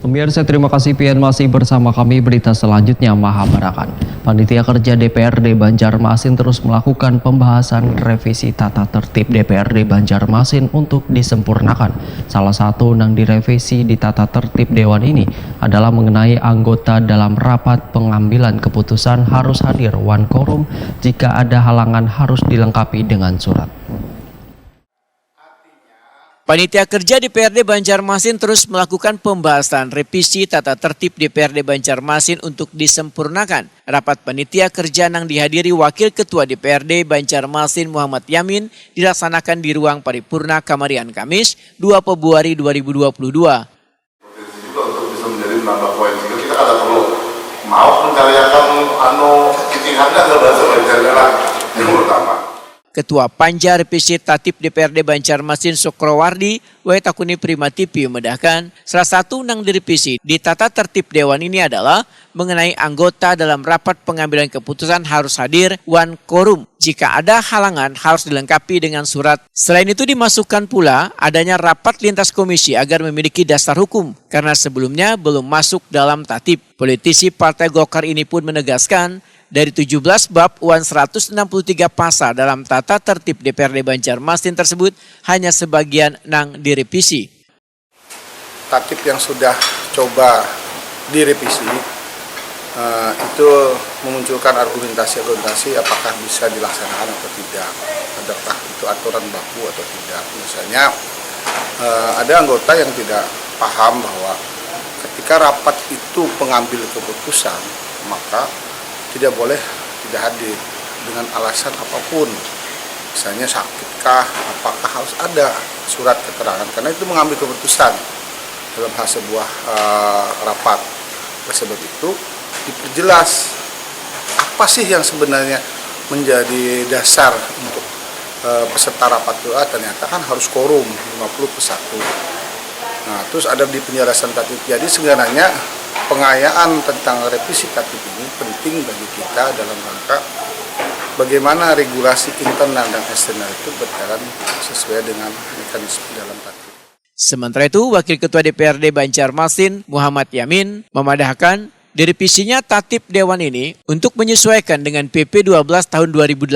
Pemirsa, terima kasih pian masih bersama kami. Berita selanjutnya Mahabarakan. Panitia Kerja DPRD Banjarmasin terus melakukan pembahasan revisi tata tertib DPRD Banjarmasin untuk disempurnakan. Salah satu yang direvisi di tata tertib Dewan ini adalah mengenai anggota dalam rapat pengambilan keputusan harus hadir one quorum, jika ada halangan harus dilengkapi dengan surat. Panitia Kerja DPRD Banjarmasin terus melakukan pembahasan revisi tata tertib DPRD Banjarmasin untuk disempurnakan. Rapat Panitia Kerja yang dihadiri Wakil Ketua DPRD Banjarmasin Muhammad Yamin dilaksanakan di ruang paripurna Kamarian Kamis 2 Februari 2022. Potensi juga untuk bisa menjadi menambah poin, jika kita ada perlu mau mencariakan kitihannya atau bahasa mencariakan yang pertama. Ketua Panja Revisi Tatip DPRD Banjarmasin Sukrowardi Waitakuni Prima TV memedahkan salah satu yang direvisi di tata tertib Dewan ini adalah mengenai anggota dalam rapat pengambilan keputusan harus hadir one quorum. Jika ada halangan harus dilengkapi dengan surat. Selain itu dimasukkan pula adanya rapat lintas komisi agar memiliki dasar hukum karena sebelumnya belum masuk dalam tatip. Politisi Partai Golkar ini pun menegaskan dari 17 bab 163 pasal dalam tata tertib DPRD Banjarmasin tersebut hanya sebagian yang direvisi. Tatip yang sudah coba direvisi itu memunculkan argumentasi apakah bisa dilaksanakan atau tidak, adakah itu aturan baku atau tidak. Misalnya ada anggota yang tidak paham bahwa ketika rapat itu pengambil keputusan maka tidak boleh tidak hadir dengan alasan apapun, misalnya sakitkah, apakah harus ada surat keterangan, karena itu mengambil keputusan dalam hal sebuah rapat. Oleh sebab itu diperjelas apa sih yang sebenarnya menjadi dasar untuk peserta rapat itu. Ternyata kan harus quorum 50+1. Nah, terus ada di penjelasan tatip. Jadi sebenarnya pengayaan tentang revisi tatip ini penting bagi kita dalam rangka bagaimana regulasi internal dan eksternal itu berjalan sesuai dengan mekanisme dalam tatip. Sementara itu, Wakil Ketua DPRD Banjarmasin Muhammad Yamin memadahkan direvisinya tatip Dewan ini untuk menyesuaikan dengan PP 12 tahun 2018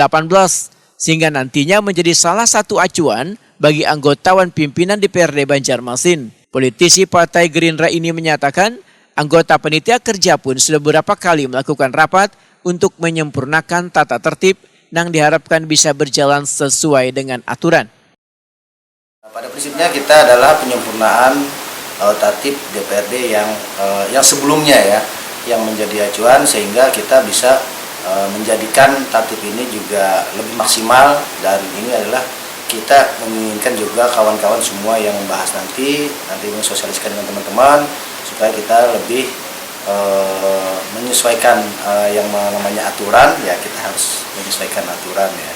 sehingga nantinya menjadi salah satu acuan bagi anggota Dewan Pimpinan DPRD Banjarmasin. Politisi Partai Gerindra ini menyatakan anggota panitia kerja pun sudah beberapa kali melakukan rapat untuk menyempurnakan tata tertib yang diharapkan bisa berjalan sesuai dengan aturan. Pada prinsipnya kita adalah penyempurnaan tatip DPRD yang sebelumnya ya, yang menjadi acuan sehingga kita bisa menjadikan tatip ini juga lebih maksimal. Dan ini adalah kita menginginkan juga kawan-kawan semua yang membahas nanti mensosialisasikan dengan teman-teman supaya kita lebih menyesuaikan yang namanya aturan, ya kita harus menyesuaikan aturan ya.